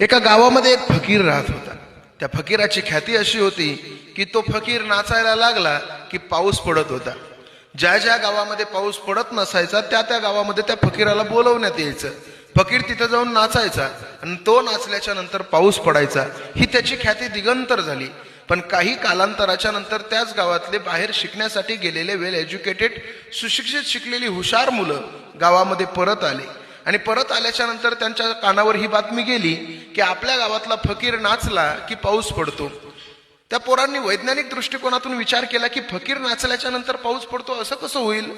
एका गावामध्ये एक फकीर राहत होता। त्या फकीराची ख्याती अशी होती की तो फकीर नाचायला लागला की पाऊस पडत होता। ज्या ज्या गावामध्ये पाऊस पडत नसायचा त्या त्या गावामध्ये त्या फकीराला बोलवण्यात यायचं। फकीर तिथे जाऊन नाचायचा आणि तो नाचल्याच्या नंतर पाऊस पडायचा। ही त्याची ख्याती दिगंतर झाली। पण काही कालांतराच्या नंतर त्याच गावातले बाहेर शिकण्यासाठी गेलेले वेल एज्युकेटेड सुशिक्षित शिकलेली हुशार मुलं गावामध्ये परत आले आणि परत आल्याच्या नंतर त्यांच्या कानावर ही बातमी गेली की आपल्या गावातला फकीर नाचला की पाऊस पडतो। त्या पोरांनी वैज्ञानिक दृष्टिकोनातून विचार केला की फकीर नाचल्याच्या नंतर पाऊस पडतो असं कसं होईल।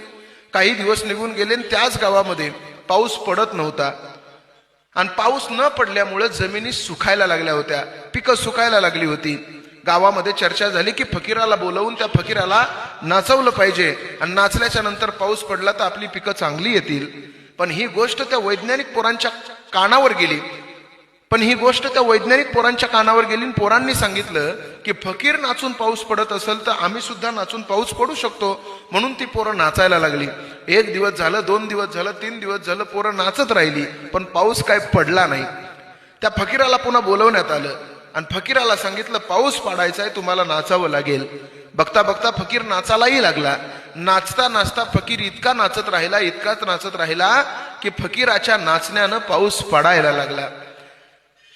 काही दिवस निघून गेले आणि त्याच गावामध्ये पाऊस पडत नव्हता आणि पाऊस न पडल्यामुळे जमिनी सुखायला लागल्या होत्या, पिकं सुकायला लागली होती। गावामध्ये चर्चा झाली की फकीराला बोलवून त्या फकीराला नाचवलं पाहिजे आणि नाचल्याच्या नंतर पाऊस पडला तर आपली पिकं चांगली येतील। पण ही गोष्ट त्या वैज्ञानिक पोरांच्या कानावर गेली आणि पोरांनी सांगितलं की फकीर नाचून पाऊस पडत असेल तर आम्ही सुद्धा नाचून पाऊस पडू शकतो। म्हणून ती पोरं नाचायला लागली। एक दिवस झालं, 2 दिवस झालं, 3 दिवस झालं, पोरं नाचत राहिली पण पाऊस काय पडला नाही। त्या फकीराला पुन्हा बोलवण्यात आलं आणि फकीराला सांगितलं पाऊस पडायचा आहे, तुम्हाला नाचावं लागेल। बघता बघता फकीर नाचायलाही लागला। नाचता नाचता फकीर इतका नाचत राहिला की फकीराच्या नाचण्यानं पाऊस पडायला लागला।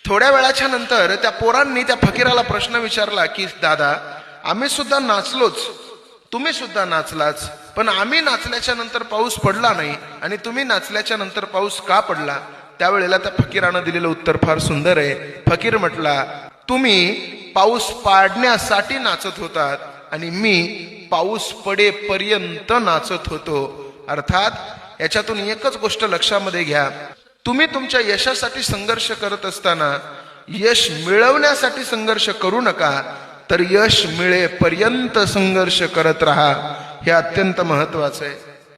थोड्या वेळाच्या नंतर त्या पोरांनी त्या फकीराला प्रश्न विचारला की दादा, आम्ही सुद्धा नाचलोच, तुम्ही सुद्धा नाचलाच, पण आम्ही नाचल्याच्या नंतर पाऊस पडला नाही आणि तुम्ही नाचल्याच्या नंतर पाऊस का पडला। त्यावेळेला त्या फकीरानं दिलेलं उत्तर फार सुंदर आहे। फकीर म्हटला, तुम्ही पाऊस पाडण्यासाठी नाचत होतात आणि मी पाऊस पडेपर्यंत नाचत होतो। अर्थात याच्यातून एकच गोष्ट लक्षामध्ये घ्या, तुम्ही तुमच्या यशासाठी संघर्ष करत असताना यश मिळवण्यासाठी संघर्ष करू नका, तर यश मिळेपर्यंत संघर्ष करत राहा। हे अत्यंत महत्वाचं आहे।